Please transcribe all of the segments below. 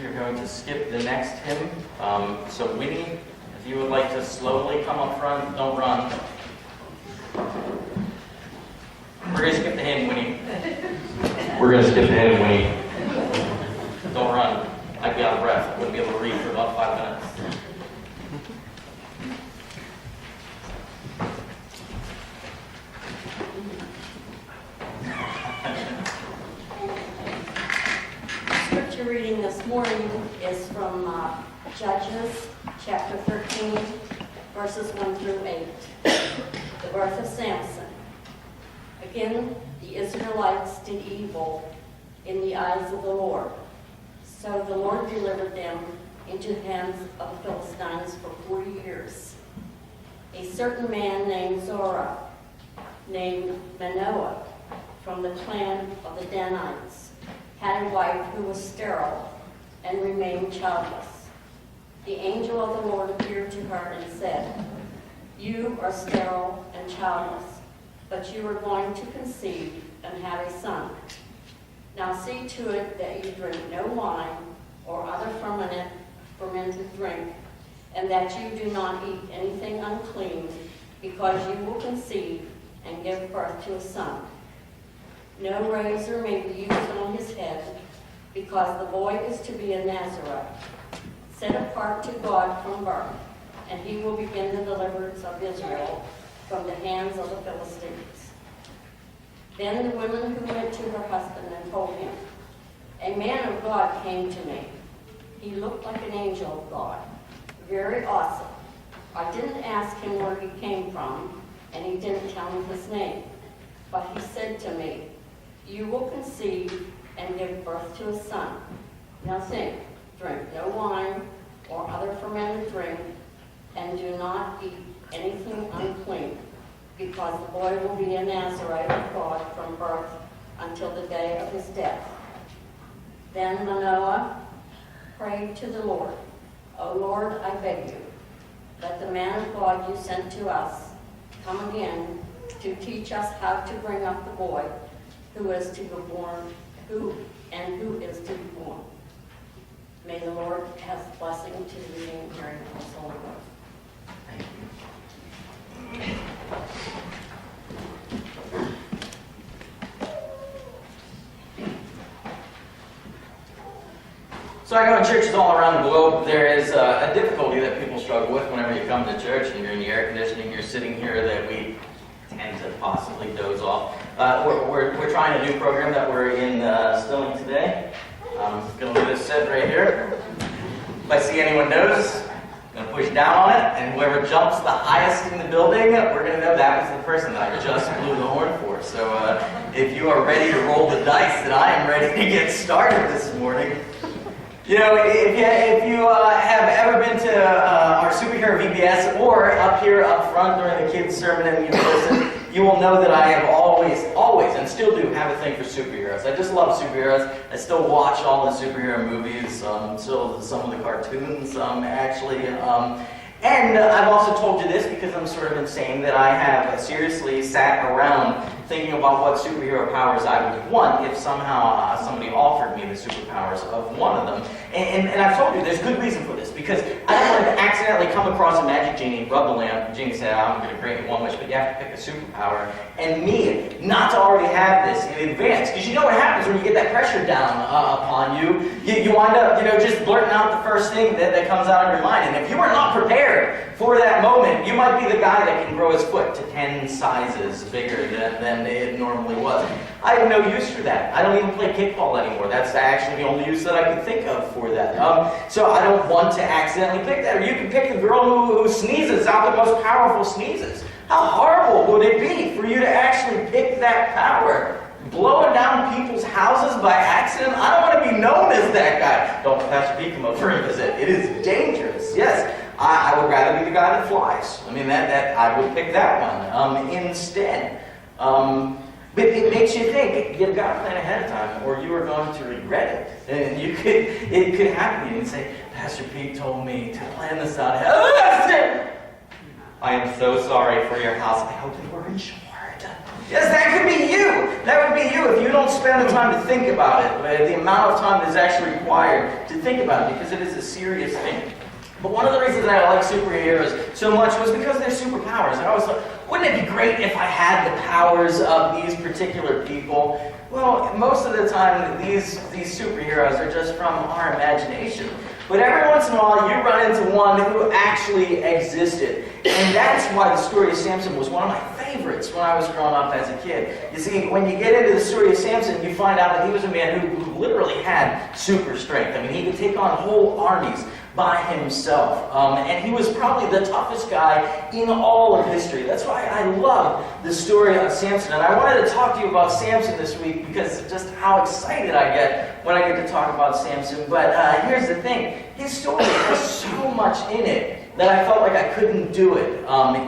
We're going to skip the next hymn. So Winnie, if you would like to slowly come up front, don't run. We're going to skip the hymn, Winnie. We're going to skip the hymn, Winnie. Don't run. I'd be out of breath. I wouldn't be able to read for about 5 minutes. Scripture reading this morning is from Judges chapter 13, verses 1 through 8. The birth of Samson. Again, the Israelites did evil in the eyes of the Lord. So the Lord delivered them into the hands of the Philistines for 40 years. A certain man named Zorah, named Manoah, from the clan of the Danites, had a wife who was sterile and remained childless. The angel of the Lord appeared to her and said, "You are sterile and childless, but you are going to conceive and have a son. Now see to it that you drink no wine or other fermented drink, and that you do not eat anything unclean, because you will conceive and give birth to a son. No razor may be used on his head, because the boy is to be a Nazarite, set apart to God from birth, and he will begin the deliverance of Israel from the hands of the Philistines." Then the woman who went to her husband and told him, "A man of God came to me. He looked like an angel of God, very awesome. I didn't ask him where he came from, and he didn't tell me his name. But he said to me, 'You will conceive and give birth to a son. Now think, drink no wine or other fermented drink, and do not eat anything unclean, because the boy will be a Nazarite of God from birth until the day of his death.' Then Manoah prayed to the Lord, 'O Lord, I beg you, let the man of God you sent to us come again to teach us how to bring up the boy who is to be born, who is to be born.' May the Lord have blessing to the reading and hearing of his holy word." Thank you. So I go to churches all around the globe. There is a difficulty that people struggle with whenever you come to church and you're in the air conditioning, you're sitting here, that we tend to possibly doze off. We're trying a new program that we're instilling today. I'm going to leave this set right here. If I see anyone knows, I'm going to push down on it, and whoever jumps the highest in the building, we're going to know that was the person that I just blew the horn for. So if you are ready to roll the dice, then I am ready to get started this morning. You know, if you have ever been to our superhero VBS or up here up front during the kids' sermon and you listen, you will know that I have always, and still do have a thing for superheroes. I just love superheroes. I still watch all the superhero movies, still some of the cartoons, actually. And I've also told you this because I'm sort of insane, that I have seriously sat around thinking about what superhero powers I would want if somehow somebody offered me the superpowers of one of them. And I've told you there's good reason for this, because I don't want to accidentally come across a magic genie, rub the lamp, the genie said, "I'm going to grant you one wish, but you have to pick a superpower," and me not to already have this in advance. Because you know what happens when you get that pressure down upon you. You wind up, just blurting out the first thing that comes out of your mind. And if you are not prepared for that moment, you might be the guy that can grow his foot to 10 sizes bigger than it normally was. I have no use for that. I don't even play kickball anymore. That's actually the only use that I can think of for that. So I don't want to accidentally pick that. Or you can pick the girl who sneezes out the most powerful sneezes. How horrible would it be for you to actually pick that power? Blowing down people's houses by accident? I don't want to be known as that guy. Don't Pastor P come up for a visit. It is dangerous. Yes. I would rather be the guy that flies. I mean, that I would pick that one instead. But it makes you think, you've got to plan ahead of time, or you are going to regret it. And it could happen to you and say, "Pastor Pete told me to plan this out ahead." I am so sorry for your house. I hope you were insured. Yes, that could be you. That would be you if you don't spend the time to think about it. The amount of time that is actually required to think about it, because it is a serious thing. But one of the reasons that I like superheroes so much was because they're superpowers. I always thought, wouldn't it be great if I had the powers of these particular people? Well, most of the time, these superheroes are just from our imagination. But every once in a while, you run into one who actually existed. And that's why the story of Samson was one of my favorites when I was growing up as a kid. You see, when you get into the story of Samson, you find out that he was a man who literally had super strength. I mean, he could take on whole armies by himself. And he was probably the toughest guy in all of history. That's why I love the story of Samson. And I wanted to talk to you about Samson this week because of just how excited I get when I get to talk about Samson. But here's the thing. His story has so much in it that I felt like I couldn't do it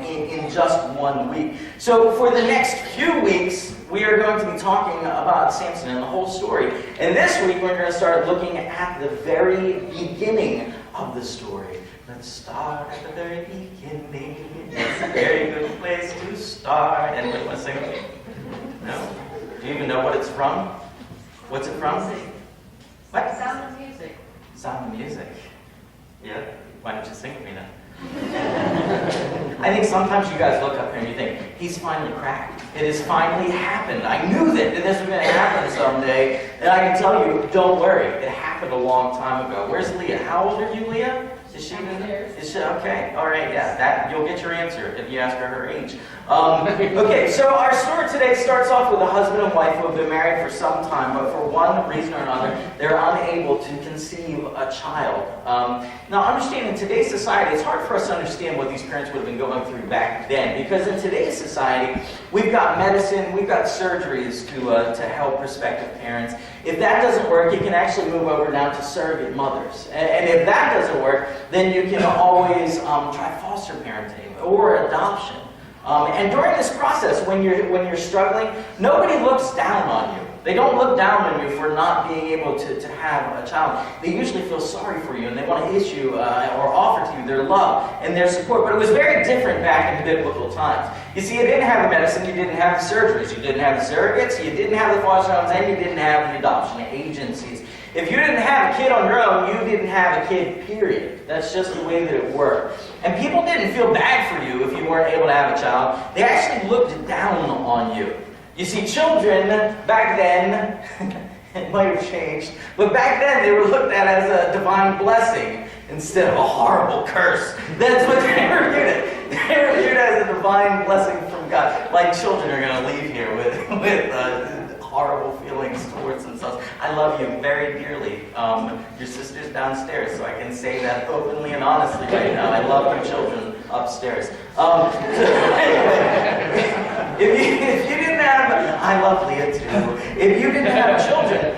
in just 1 week. So for the next few weeks, we are going to be talking about Samson and the whole story. And this week, we're going to start looking at the very beginning of the story. Let's start at the very beginning. It's a very good place to start. Anybody want to sing it? No? Do you even know what it's from? What's it from? What? Sound of Music. Sound of Music. Yeah? Why don't you sing with me then? I think sometimes you guys look up here and you think, he's finally cracked. It has finally happened. I knew that this was going to happen someday. And I can tell you, don't worry. It happened a long time ago. Where's Leah? How old are you, Leah? Is she okay? All right, yeah. You'll get your answer if you ask her age. Okay, so our story today starts off with a husband and wife who have been married for some time, but for one reason or another, they're unable to conceive a child. Now, understand, in today's society, it's hard for us to understand what these parents would have been going through back then, because in today's society, we've got medicine, we've got surgeries to help prospective parents. If that doesn't work, you can actually move over now to surrogate mothers. And if that doesn't work, then you can always try foster parenting or adoption. And during this process, when you're struggling, nobody looks down on you. They don't look down on you for not being able to have a child. They usually feel sorry for you, and they want to issue or offer to you their love and their support. But it was very different back in biblical times. You see, you didn't have the medicine, you didn't have the surgeries, you didn't have the surrogates, you didn't have the foster homes, and you didn't have the adoption agencies. If you didn't have a kid on your own, you didn't have a kid, period. That's just the way that it worked. And people didn't feel bad for you if you weren't able to have a child. They actually looked down on you. You see, children, back then, it might have changed, but back then they were looked at as a divine blessing instead of a horrible curse. That's what they were viewed as. They were viewed as a divine blessing from God. Like children are going to leave here with horrible feelings towards themselves. I love you very dearly. Your sister's downstairs, so I can say that openly and honestly right now. I love your children upstairs. If you didn't have, I love Leah too. If you didn't have children,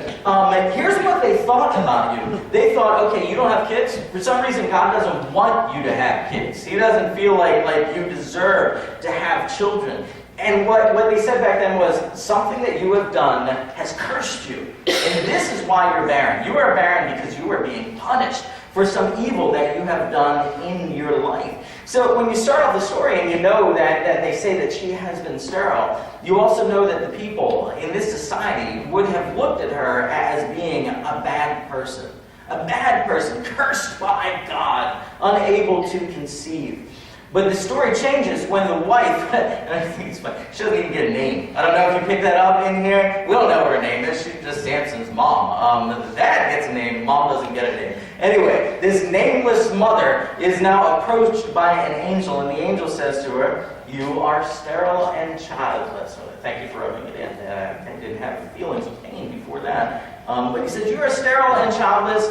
here's what they thought about you. They thought, okay, you don't have kids. For some reason, God doesn't want you to have kids. He doesn't feel like you deserve to have children. And what they said back then was, something that you have done has cursed you. And this is why you're barren. You are barren because you are being punished for some evil that you have done in your life. So when you start off the story and you know that they say that she has been sterile, you also know that the people in this society would have looked at her as being a bad person. A bad person, cursed by God, unable to conceive. But the story changes when the wife, and I think it's funny, she doesn't even get a name. I don't know if you picked that up in here. We don't know what her name is. She's just Samson's mom. The dad gets a name. Mom doesn't get a name. Anyway, this nameless mother is now approached by an angel, and the angel says to her, "You are sterile and childless." So thank you for rubbing it in. I didn't have feelings of pain before that. But he said, "You are sterile and childless,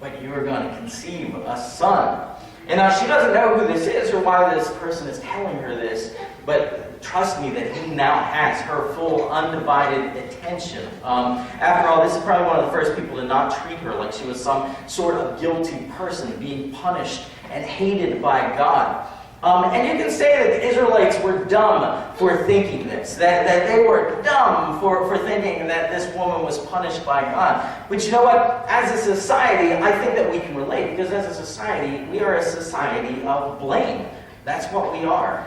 but you are going to conceive a son." And now she doesn't know who this is or why this person is telling her this, but trust me that he now has her full undivided attention. After all, this is probably one of the first people to not treat her like she was some sort of guilty person being punished and hated by God. And you can say that the Israelites were dumb for thinking this, that they were dumb for thinking that this woman was punished by God. But you know what? As a society, I think that we can relate, because as a society, we are a society of blame. That's what we are.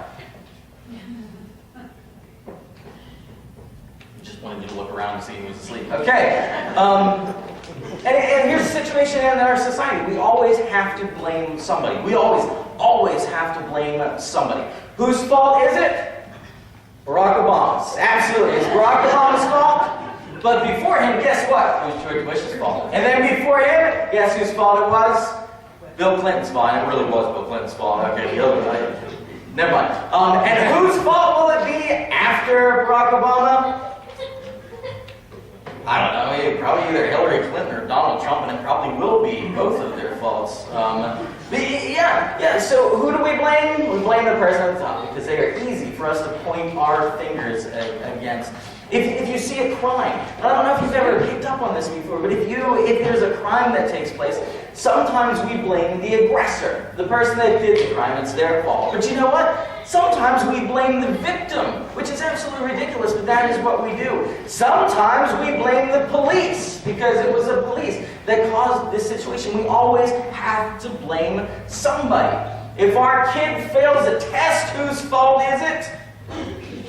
wanted you to look around and see who was asleep. Okay. And here's the situation in our society. We always have to blame somebody. We always have to blame somebody. Whose fault is it? Barack Obama's. Absolutely. It's Barack Obama's fault. But before him, guess what? It was George Bush's fault. And then before him, guess whose fault it was? Bill Clinton's fault. And it really was Bill Clinton's fault. Okay, never mind. And whose fault will it be after Barack Obama? I don't know, probably either Hillary Clinton or Donald Trump, and it probably will be both of their faults. So who do we blame? We blame the person at the top, because they are easy for us to point our fingers against. If you see a crime, I don't know if you've ever picked up on this before, but if there's a crime that takes place, sometimes we blame the aggressor, the person that did the crime. It's their fault. But you know what? Sometimes we blame the victim, which is absolutely ridiculous, but that is what we do. Sometimes we blame the police, because it was the police that caused this situation. We always have to blame somebody. If our kid fails a test, whose fault is it?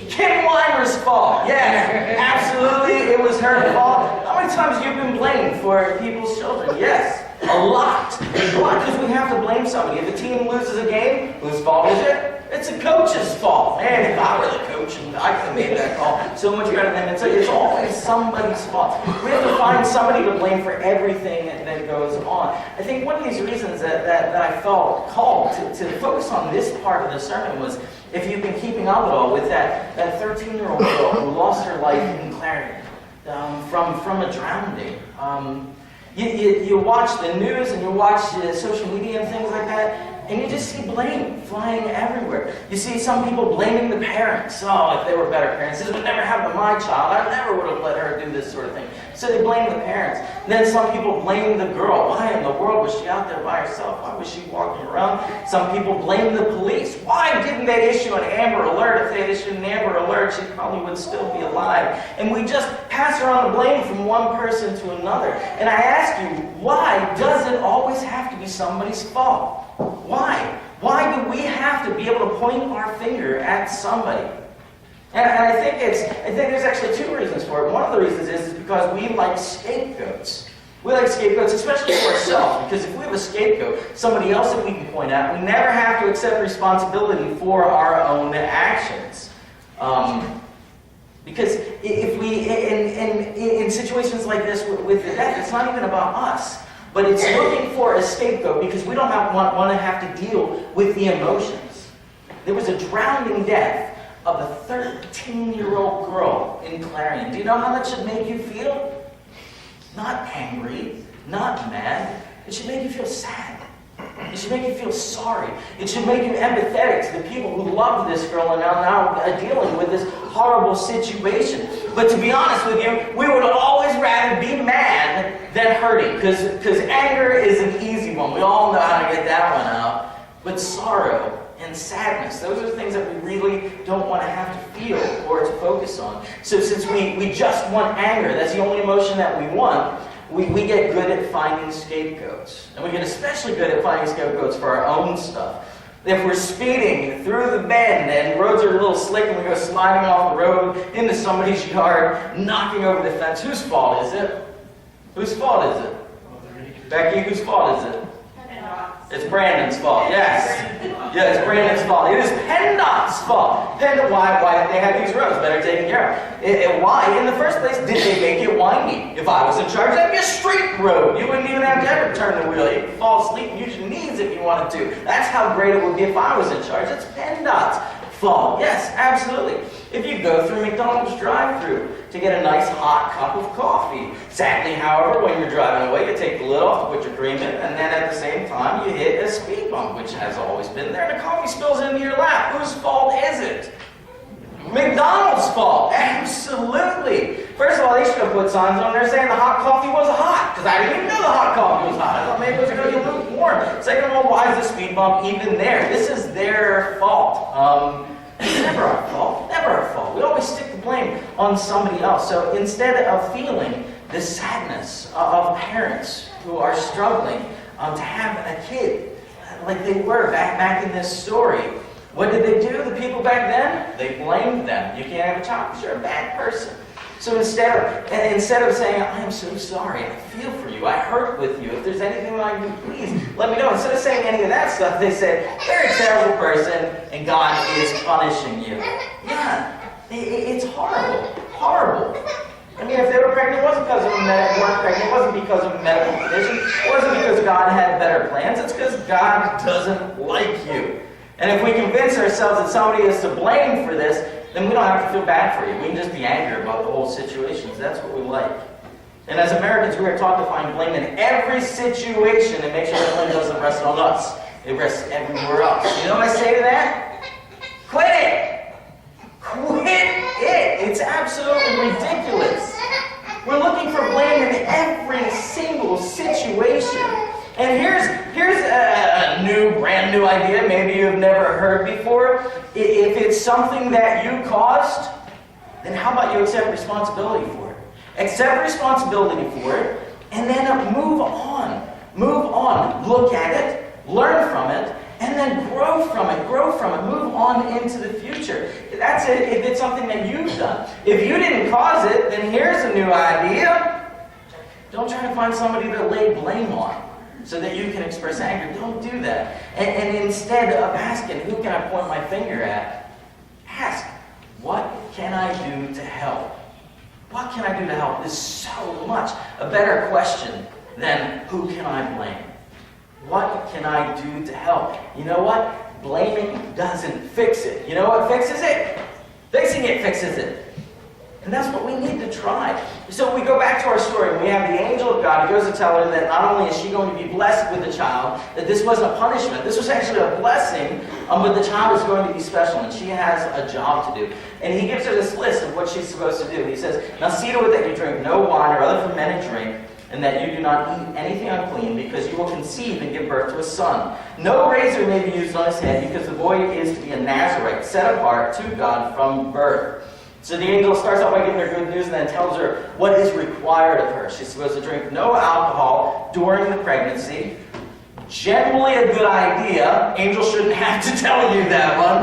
Kim Weimer's fault. Yeah, absolutely, it was her fault. How many times have you been blamed for people's children? Yes, a lot. A lot, because we have to blame somebody. If a team loses a game, whose fault is it? It's a coach's fault. Man, if I were the coach, I could have made that call so much better than him. So it's always somebody's fault. We have to find somebody to blame for everything that goes on. I think one of these reasons that I felt called to focus on this part of the sermon was, if you've been keeping up at all, with that 13-year-old girl who lost her life in Clarion from a drowning. You watch the news and you watch social media and things like that, and you just see blame flying everywhere. You see some people blaming the parents. Oh, if they were better parents, this would never happen to my child. I never would have let her do this sort of thing. So they blame the parents. And then some people blame the girl. Why in the world was she out there by herself? Why was she walking around? Some people blame the police. Why didn't they issue an Amber Alert? If they had issued an Amber Alert, she probably would still be alive. And we just pass around the blame from one person to another. And I ask you, why does it always have to be somebody's fault? Why? Why do we have to be able to point our finger at somebody? And I think there's actually two reasons for it. One of the reasons is because we like scapegoats. We like scapegoats, especially for ourselves, because if we have a scapegoat, somebody else that we can point at, we never have to accept responsibility for our own actions. Because if we, in situations like this with the death, it's not even about us. But it's looking for a scapegoat because we don't want to have to deal with the emotions. There was a drowning death of a 13-year-old girl in Clarion. Do you know how that should make you feel? Not angry, not mad. It should make you feel sad. It should make you feel sorry. It should make you empathetic to the people who loved this girl and are now dealing with this horrible situation. But to be honest with you, we would always rather be mad than hurting, because anger is an easy one. We all know how to get that one out. But sorrow and sadness, those are things that we really don't want to have to feel or to focus on. So since we just want anger, that's the only emotion that we want, we get good at finding scapegoats. And we get especially good at finding scapegoats for our own stuff. If we're speeding through the bend and roads are a little slick and we go sliding off the road into somebody's yard, knocking over the fence, whose fault is it? Whose fault is it? Becky, whose fault is it? It's Brandon's fault, yes. Yeah, it's Brandon's fault. It is PennDOT's fault. Why they have these roads better taken care of? Why? In the first place, did they make it windy? If I was in charge, that'd be a straight road. You wouldn't even have to ever turn the wheel. You could fall asleep and use your knees if you wanted to. That's how great it would be if I was in charge. It's PennDOT's fault. Yes, absolutely. If you go through McDonald's drive-thru to get a nice hot cup of coffee. Sadly, however, when you're driving away, you take the lid off to put your cream in, and then at the same time, you hit a speed bump, which has always been there, and the coffee spills into your lap. Whose fault is it? McDonald's fault. Absolutely. First of all, they should have put signs on there saying the hot coffee was hot, because I didn't even know the hot coffee was hot. I thought maybe it was going to be lukewarm. Second of all, why is the speed bump even there? This is their fault. It's never our fault. Never our fault. We always stick the blame on somebody else. So instead of feeling the sadness of parents who are struggling to have a kid like they were back in this story, what did they do? The people back then, they blamed them. You can't have a child because you're a bad person. So instead of saying, I am so sorry, I feel for you, I hurt with you, if there's anything that I can do, please let me know. Instead of saying any of that stuff, they said, you're a terrible person, and God is punishing you. Yeah, it's horrible, horrible. I mean, if they were pregnant, it wasn't because of it wasn't because of a medical condition. It wasn't because God had better plans. It's because God doesn't like you. And if we convince ourselves that somebody is to blame for this, then we don't have to feel bad for you. We can just be angry about the whole situation. That's what we like. And as Americans, we are taught to find blame in every situation and make sure that blame doesn't rest on us. It rests everywhere else. You know what I say to that? Quit it! Quit it! It's absolutely ridiculous. We're looking for blame in every single situation. And here's a brand new idea maybe you've never heard before. If it's something that you caused, then how about you accept responsibility for it? Accept responsibility for it, and then move on. Move on. Look at it, learn from it, and then grow from it. Move on into the future. That's it if it's something that you've done. If you didn't cause it, then here's a new idea. Don't try to find somebody to lay blame on so that you can express anger. Don't do that. And instead of asking, who can I point my finger at? Ask, what can I do to help? What can I do to help is so much a better question than who can I blame? What can I do to help? You know what? Blaming doesn't fix it. You know what fixes it? Fixing it fixes it. And that's what we need to try. So we go back to our story. We have the angel of God who goes to tell her that not only is she going to be blessed with the child, that this wasn't a punishment. This was actually a blessing, but the child is going to be special, and she has a job to do. And he gives her this list of what she's supposed to do. He says, now see to it that you drink no wine or other fermented drink, and that you do not eat anything unclean, because you will conceive and give birth to a son. No razor may be used on his head, because the boy is to be a Nazarite, set apart to God from birth. So the angel starts off by giving her good news and then tells her what is required of her. She's supposed to drink no alcohol during the pregnancy. Generally a good idea. Angels shouldn't have to tell you that one,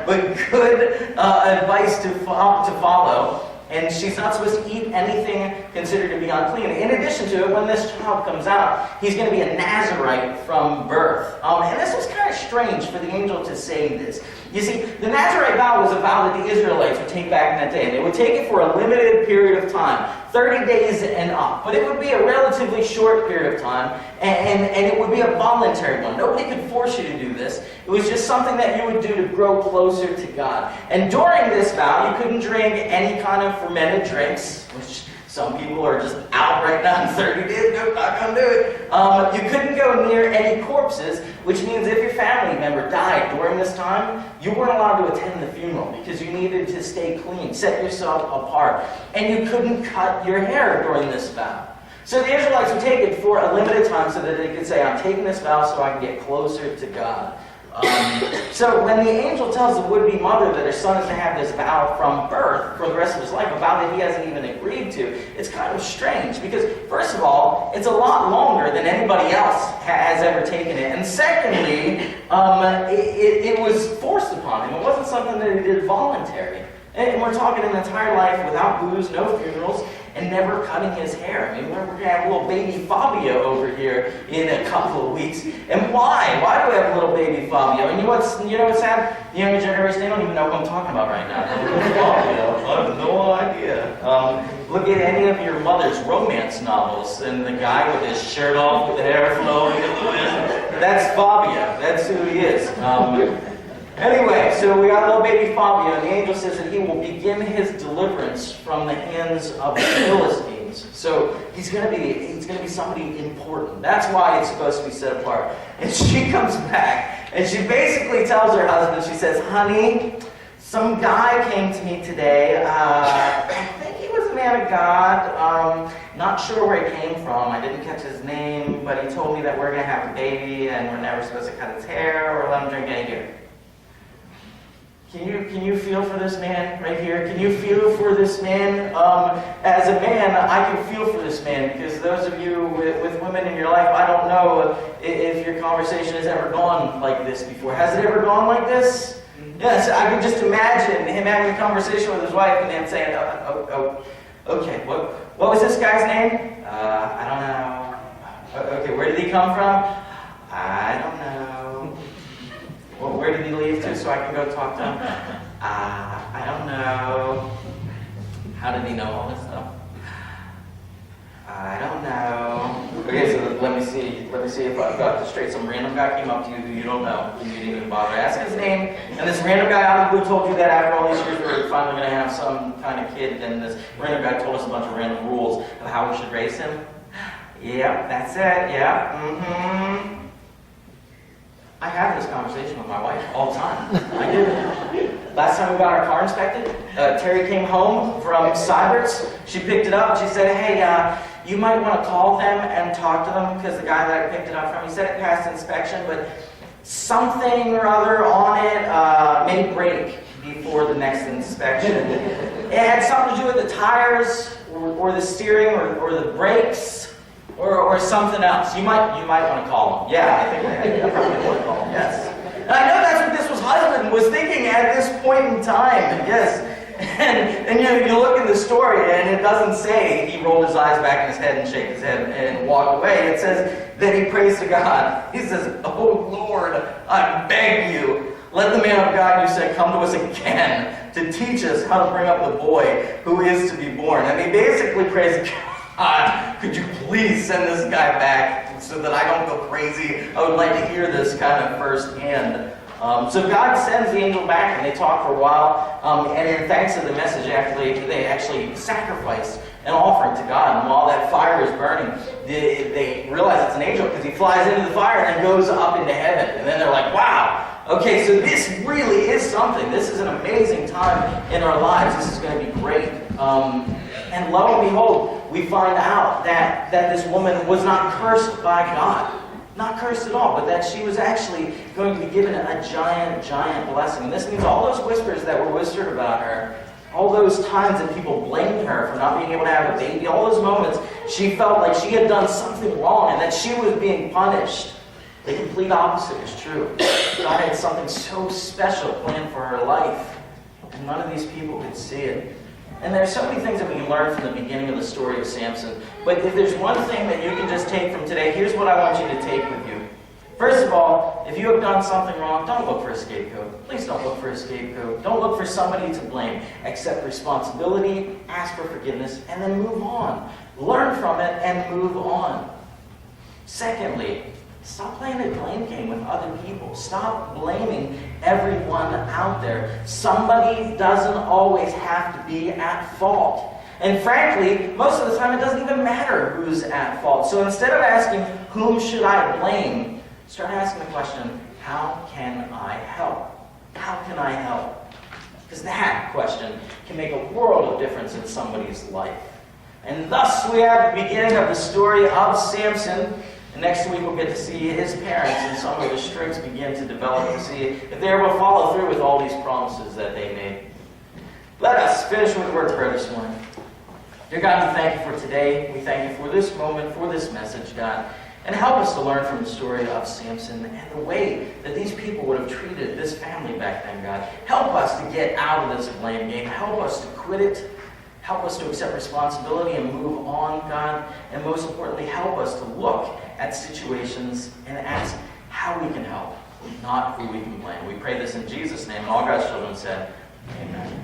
but good advice to follow. And she's not supposed to eat anything considered to be unclean. In addition to it, when this child comes out, he's going to be a Nazarite from birth. And this was kind of strange for the angel to say this. You see, the Nazarite vow was a vow that the Israelites would take back in that day. And they would take it for a limited period of time, 30 days and up. But it would be a relatively short period of time, and it would be a voluntary one. Nobody could force you to do this. It was just something that you would do to grow closer to God. And during this vow, you couldn't drink any kind of fermented drinks, which some people are just out right now in 30 days, nope, not going to do it. You couldn't go near any corpses, which means if your family member died during this time, you weren't allowed to attend the funeral because you needed to stay clean, set yourself apart. And you couldn't cut your hair during this vow. So the Israelites would take it for a limited time so that they could say, I'm taking this vow so I can get closer to God. So when the angel tells the would-be mother that her son is to have this vow from birth for the rest of his life, a vow that he hasn't even agreed to, it's kind of strange because, first of all, it's a lot longer than anybody else has ever taken it. And secondly, it was forced upon him. It wasn't something that he did voluntary. And we're talking an entire life without booze, no funerals, and never cutting his hair. I mean, we're going to have little baby Fabio over here in a couple of weeks. And why? Why do we have little baby Fabio? And you know what's sad? The younger generation, they don't even know what I'm talking about right now. Fabio, I have no idea. Look at any of your mother's romance novels, and the guy with his shirt off, with the hair flowing in the wind. That's Fabio. That's who he is. Anyway, so we got little baby Fabio, and the angel says that he will begin his deliverance from the hands of the Philistines. So he's going to be somebody important. That's why it's supposed to be set apart. And she comes back, and she basically tells her husband, she says, honey, some guy came to me today. I think he was a man of God. Not sure where he came from. I didn't catch his name, but he told me that we're going to have a baby, and we're never supposed to cut his hair or let him drink any beer. Can you feel for this man right here? Can you feel for this man? As a man, I can feel for this man because those of you with women in your life, I don't know if your conversation has ever gone like this before. Has it ever gone like this? Yes, I can just imagine him having a conversation with his wife and him saying, okay, what was this guy's name? I don't know. Okay, where did he come from? I don't know. Well, where did he leave to so I can go talk to him? I don't know. How did he know all this stuff? I don't know. Okay, so let me see if I've got this straight. Some random guy came up to you who you don't know, and you didn't even bother to ask his name, and this random guy out of the blue told you that after all these years we're finally going to have some kind of kid, and this random guy told us a bunch of random rules of how we should raise him. Yeah, that's it. Yeah. I have this conversation with my wife all the time. I do. Last time we got our car inspected, Terry came home from Cyberts. She picked it up and she said, hey, you might want to call them and talk to them because the guy that I picked it up from, he said it passed inspection, but something or other on it may break before the next inspection. It had something to do with the tires or the steering or the brakes. Or something else. You might want to call him. Yeah, I probably want to call him. Yes. And I know that's what this husband was thinking at this point in time. Yes. And you look in the story and it doesn't say he rolled his eyes back in his head and shake his head and walked away. It says that he prays to God. He says, "Oh Lord, I beg you, let the man of God you sent come to us again to teach us how to bring up the boy who is to be born." And he basically prays, God, could you please send this guy back so that I don't go crazy? I would like to hear this kind of firsthand. So God sends the angel back, and they talk for a while. And in thanks to the message, they actually sacrifice an offering to God. And while that fire is burning, they realize it's an angel because he flies into the fire and then goes up into heaven. And then they're like, wow. Okay, so this really is something. This is an amazing time in our lives. This is going to be great. And lo and behold, we find out that this woman was not cursed by God. Not cursed at all, but that she was actually going to be given a giant blessing. And this means all those whispers that were whispered about her, all those times that people blamed her for not being able to have a baby, all those moments she felt like she had done something wrong and that she was being punished. The complete opposite is true. God had something so special planned for her life, and none of these people could see it. And there's so many things that we can learn from the beginning of the story of Samson. But if there's one thing that you can just take from today, here's what I want you to take with you. First of all, if you have done something wrong, don't look for a scapegoat. Please don't look for a scapegoat. Don't look for somebody to blame. Accept responsibility, ask for forgiveness, and then move on. Learn from it and move on. Secondly, stop playing the blame game with other people. Stop blaming everyone out there. Somebody doesn't always have to be at fault. And frankly, most of the time it doesn't even matter who's at fault. So instead of asking, whom should I blame? Start asking the question, how can I help? How can I help? Because that question can make a world of difference in somebody's life. And thus we have the beginning of the story of Samson. And next week we'll get to see his parents and some of his tricks begin to develop to see if they're able to follow through with all these promises that they made. Let us finish with a word of prayer this morning. Dear God, we thank you for today. We thank you for this moment, for this message, God. And help us to learn from the story of Samson and the way that these people would have treated this family back then, God. Help us to get out of this blame game. Help us to quit it. Help us to accept responsibility and move on, God. And most importantly, help us to look at situations and ask how we can help, not who we can blame. We pray this in Jesus' name, and all God's children said, amen.